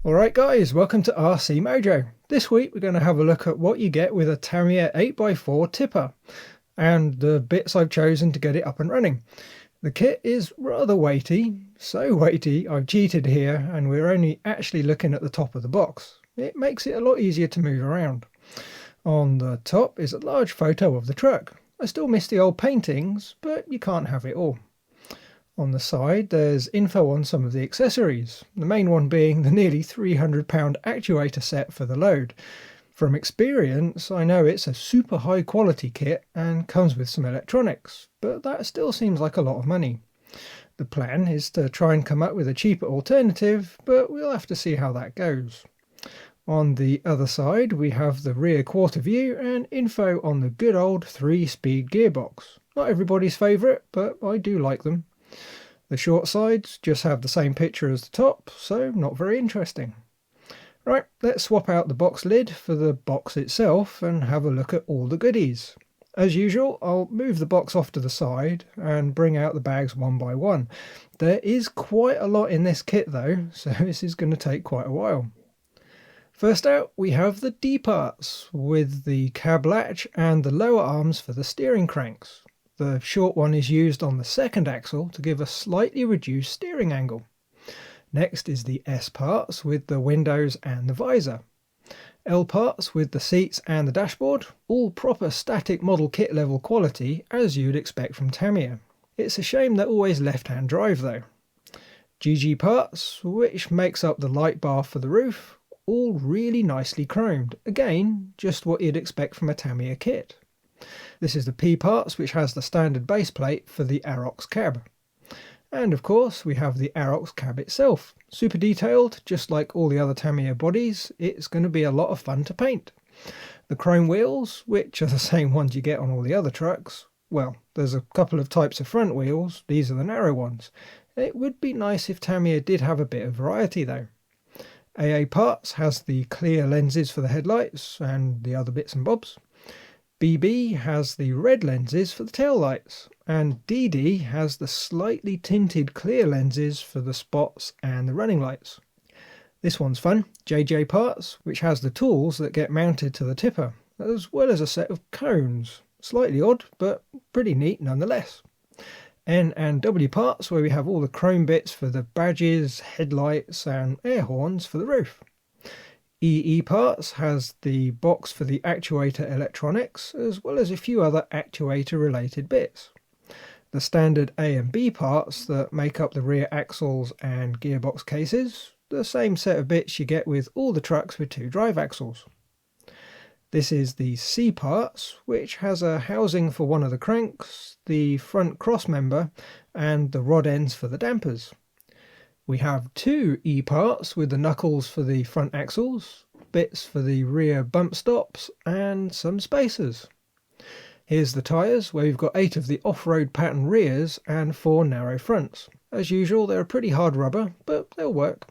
Alright guys, welcome to RC Mojo. This week we're going to have a look at what you get with a Tamiya 8x4 tipper and the bits I've chosen to get it up and running. The kit is rather weighty, so weighty I've cheated here and we're only actually looking at the top of the box. It makes it a lot easier to move around. On the top is a large photo of the truck. I still miss the old paintings, but you can't have it all. On the side there's info on some of the accessories, the main one being the nearly £300 actuator set for the load. From experience I know it's a super high quality kit and comes with some electronics, but that still seems like a lot of money. The plan is to try and come up with a cheaper alternative, but we'll have to see how that goes. On the other side we have the rear quarter view and info on the good old 3-speed gearbox. Not everybody's favourite, but I do like them. The short sides just have the same picture as the top, so not very interesting. Right, let's swap out the box lid for the box itself and have a look at all the goodies. As usual, I'll move the box off to the side and bring out the bags one by one. There is quite a lot in this kit though, so this is going to take quite a while. First out we have the D parts with the cab latch and the lower arms for the steering cranks. The short one is used on the second axle to give a slightly reduced steering angle. Next is the S parts with the windows and the visor. L parts with the seats and the dashboard, all proper static model kit level quality as you'd expect from Tamiya. It's a shame they're always left-hand drive though. GG parts, which makes up the light bar for the roof, all really nicely chromed. Again, just what you'd expect from a Tamiya kit. This is the P parts, which has the standard base plate for the Arocs cab. And of course we have the Arocs cab itself. Super detailed, just like all the other Tamiya bodies. It's going to be a lot of fun to paint. The chrome wheels, which are the same ones you get on all the other trucks. Well, there's a couple of types of front wheels, these are the narrow ones. It would be nice if Tamiya did have a bit of variety though. AA parts has the clear lenses for the headlights and the other bits and bobs. BB has the red lenses for the tail lights, and DD has the slightly tinted clear lenses for the spots and the running lights. This one's fun, JJ parts, which has the tools that get mounted to the tipper, as well as a set of cones. Slightly odd, but pretty neat nonetheless. N and W parts, where we have all the chrome bits for the badges, headlights and air horns for the roof. EE parts has the box for the actuator electronics, as well as a few other actuator related bits. The standard A and B parts that make up the rear axles and gearbox cases, the same set of bits you get with all the trucks with 2 drive axles. This is the C parts, which has a housing for one of the cranks, the front cross member and the rod ends for the dampers. We have 2 E parts with the knuckles for the front axles, bits for the rear bump stops and some spacers. Here's the tyres, where we've got 8 of the off-road pattern rears and 4 narrow fronts. As usual they're a pretty hard rubber, but they'll work.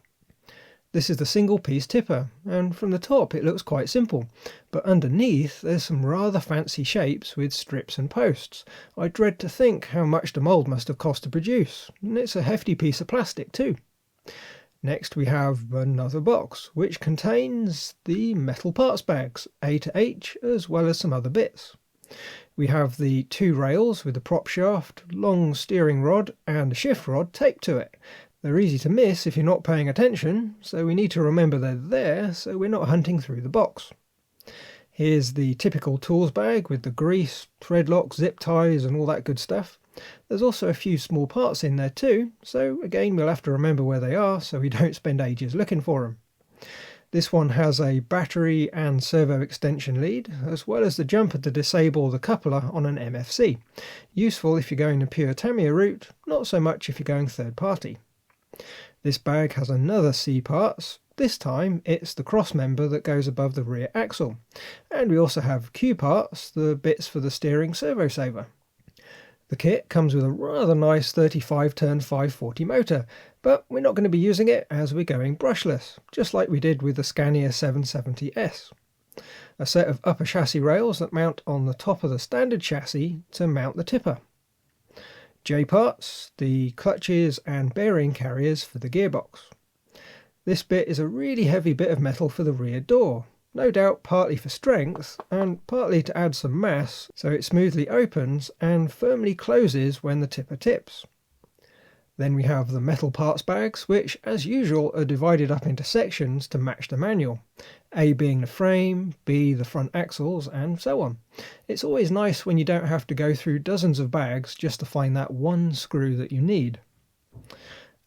This is the single piece tipper, and from the top it looks quite simple, but underneath there's some rather fancy shapes with strips and posts. I dread to think how much the mould must have cost to produce, and it's a hefty piece of plastic too. Next we have another box, which contains the metal parts bags, A to H, as well as some other bits. We have the 2 rails with the prop shaft, long steering rod and a shift rod taped to it. They're easy to miss if you're not paying attention, so we need to remember they're there so we're not hunting through the box. Here's the typical tools bag with the grease, thread locks, zip ties and all that good stuff. There's also a few small parts in there too, so again we'll have to remember where they are so we don't spend ages looking for them. This one has a battery and servo extension lead, as well as the jumper to disable the coupler on an MFC. Useful if you're going the pure Tamiya route, not so much if you're going third party. This bag has another C parts. This time it's the cross member that goes above the rear axle. And we also have Q parts, the bits for the steering servo saver. The kit comes with a rather nice 35 turn 540 motor, but we're not going to be using it as we're going brushless, just like we did with the Scania 770S. A set of upper chassis rails that mount on the top of the standard chassis to mount the tipper. J parts, the clutches and bearing carriers for the gearbox. This bit is a really heavy bit of metal for the rear door, no doubt partly for strength and partly to add some mass so it smoothly opens and firmly closes when the tipper tips. Then we have the metal parts bags, which as usual are divided up into sections to match the manual. A being the frame, B the front axles, and so on. It's always nice when you don't have to go through dozens of bags just to find that one screw that you need.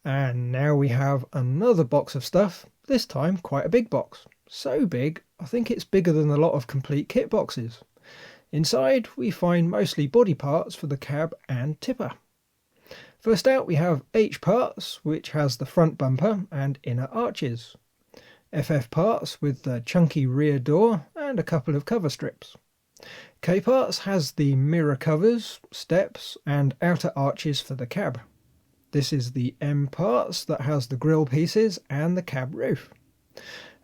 And now we have another box of stuff, this time quite a big box. So big, I think it's bigger than a lot of complete kit boxes. Inside we find mostly body parts for the cab and tipper. First out we have H parts, which has the front bumper and inner arches. FF parts with the chunky rear door and a couple of cover strips. K parts has the mirror covers, steps and outer arches for the cab. This is the M parts that has the grille pieces and the cab roof.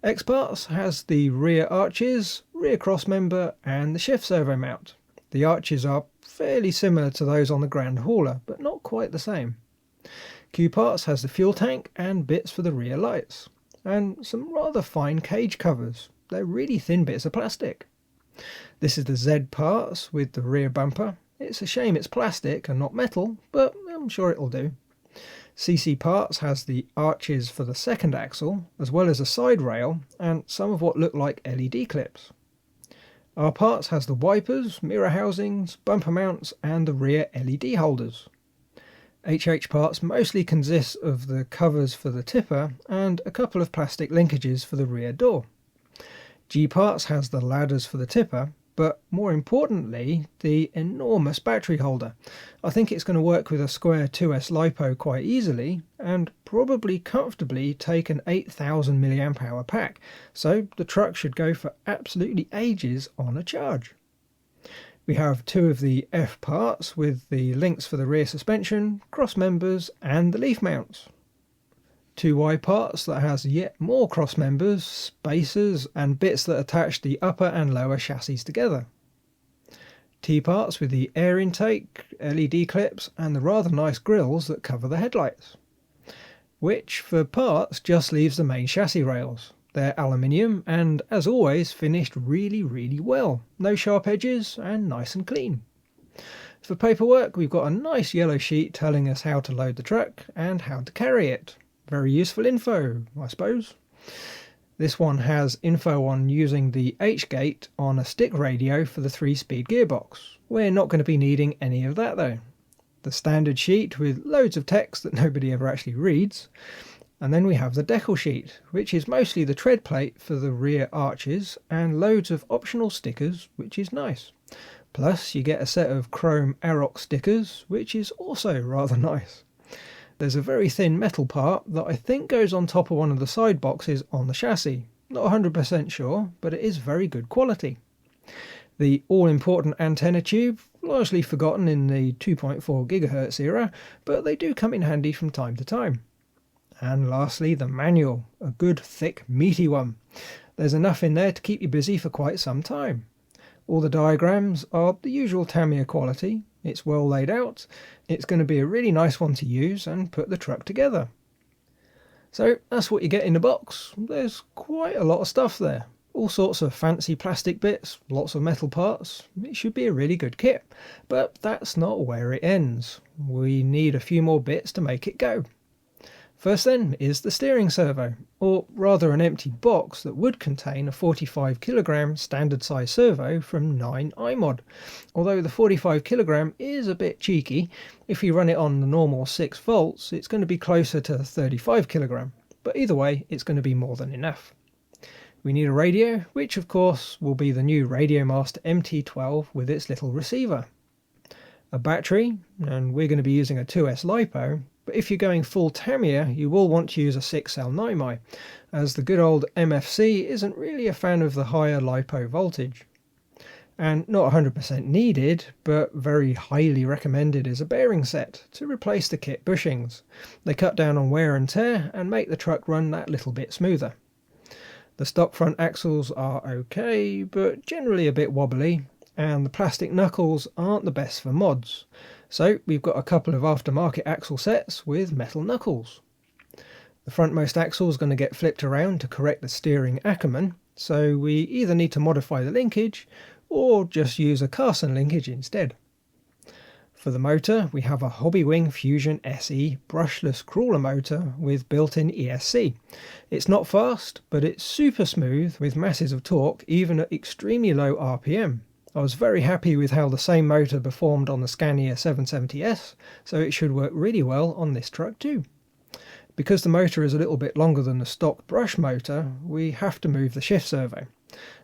X parts has the rear arches, rear crossmember and the shift servo mount. The arches are fairly similar to those on the Grand Hauler, but not quite the same. Q parts has the fuel tank and bits for the rear lights, and some rather fine cage covers. They're really thin bits of plastic. This is the Z parts with the rear bumper. It's a shame it's plastic and not metal, but I'm sure it'll do. CC parts has the arches for the second axle, as well as a side rail and some of what look like LED clips. R parts has the wipers, mirror housings, bumper mounts and the rear LED holders. HH parts mostly consist of the covers for the tipper and a couple of plastic linkages for the rear door. G parts has the ladders for the tipper, but more importantly the enormous battery holder. I think it's going to work with a square 2S LiPo quite easily and probably comfortably take an 8000 mAh pack, so the truck should go for absolutely ages on a charge. We have two of the F parts with the links for the rear suspension, cross members and the leaf mounts. Two Y parts that has yet more cross members, spacers and bits that attach the upper and lower chassis together. T parts with the air intake, LED clips and the rather nice grills that cover the headlights. Which for parts just leaves the main chassis rails. They're aluminium and as always finished really well. No sharp edges and nice and clean. For paperwork we've got a nice yellow sheet telling us how to load the truck and how to carry it. Very useful info, I suppose. This one has info on using the H-gate on a stick radio for the 3-speed gearbox. We're not going to be needing any of that though. The standard sheet with loads of text that nobody ever actually reads. And then we have the decal sheet, which is mostly the tread plate for the rear arches and loads of optional stickers, which is nice. Plus you get a set of chrome Arocs stickers, which is also rather nice. There's a very thin metal part that I think goes on top of one of the side boxes on the chassis. Not 100% sure, but it is very good quality. The all-important antenna tube, largely forgotten in the 2.4 GHz era, but they do come in handy from time to time. And lastly, the manual, a good thick meaty one. There's enough in there to keep you busy for quite some time. All the diagrams are the usual Tamiya quality. It's well laid out, it's going to be a really nice one to use and put the truck together. So that's what you get in the box. There's quite a lot of stuff there. All sorts of fancy plastic bits, lots of metal parts. It should be a really good kit. But that's not where it ends. We need a few more bits to make it go. First then is the steering servo, or rather an empty box that would contain a 45 kg standard size servo from 9 iMod. Although the 45 kg is a bit cheeky, if you run it on the normal 6 volts it's going to be closer to 35 kg, but either way it's going to be more than enough. We need a radio, which of course will be the new Radiomaster MT12 with its little receiver. A battery, and we're going to be using a 2S LiPo. But if you're going full Tamiya, you will want to use a 6-cell NiMi, as the good old MFC isn't really a fan of the higher LiPo voltage. And not 100% needed, but very highly recommended is a bearing set to replace the kit bushings. They cut down on wear and tear and make the truck run that little bit smoother. The stock front axles are okay, but generally a bit wobbly, and the plastic knuckles aren't the best for mods. So we've got a couple of aftermarket axle sets with metal knuckles. The frontmost axle is going to get flipped around to correct the steering Ackerman, so we either need to modify the linkage or just use a Carson linkage instead. For the motor, we have a Hobbywing Fusion SE brushless crawler motor with built-in ESC. It's not fast, but it's super smooth with masses of torque even at extremely low RPM. I was very happy with how the same motor performed on the Scania 770S, so it should work really well on this truck too. Because the motor is a little bit longer than the stock brush motor, we have to move the shift servo.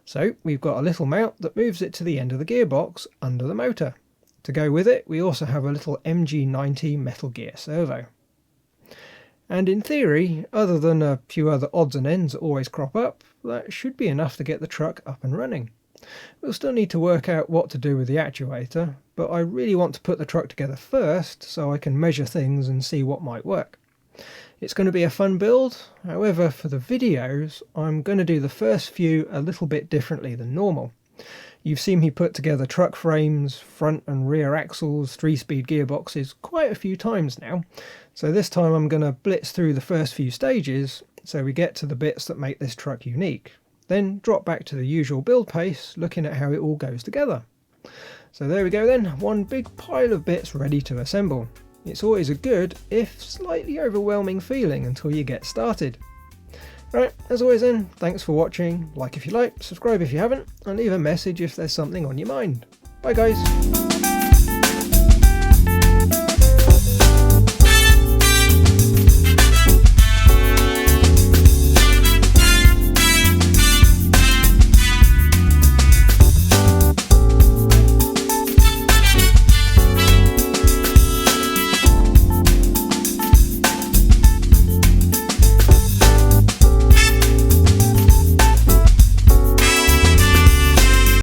So we've got a little mount that moves it to the end of the gearbox under the motor. To go with it, we also have a little MG90 metal gear servo. And in theory, other than a few other odds and ends that always crop up, that should be enough to get the truck up and running. We'll still need to work out what to do with the actuator, but I really want to put the truck together first so I can measure things and see what might work. It's going to be a fun build, however for the videos I'm going to do the first few a little bit differently than normal. You've seen me put together truck frames, front and rear axles, 3-speed gearboxes quite a few times now, so this time I'm going to blitz through the first few stages so we get to the bits that make this truck unique, then drop back to the usual build pace looking at how it all goes together. So there we go then, one big pile of bits ready to assemble. It's always a good, if slightly overwhelming feeling until you get started. Right, as always then, thanks for watching, like if you like, subscribe if you haven't, and leave a message if there's something on your mind. Bye guys!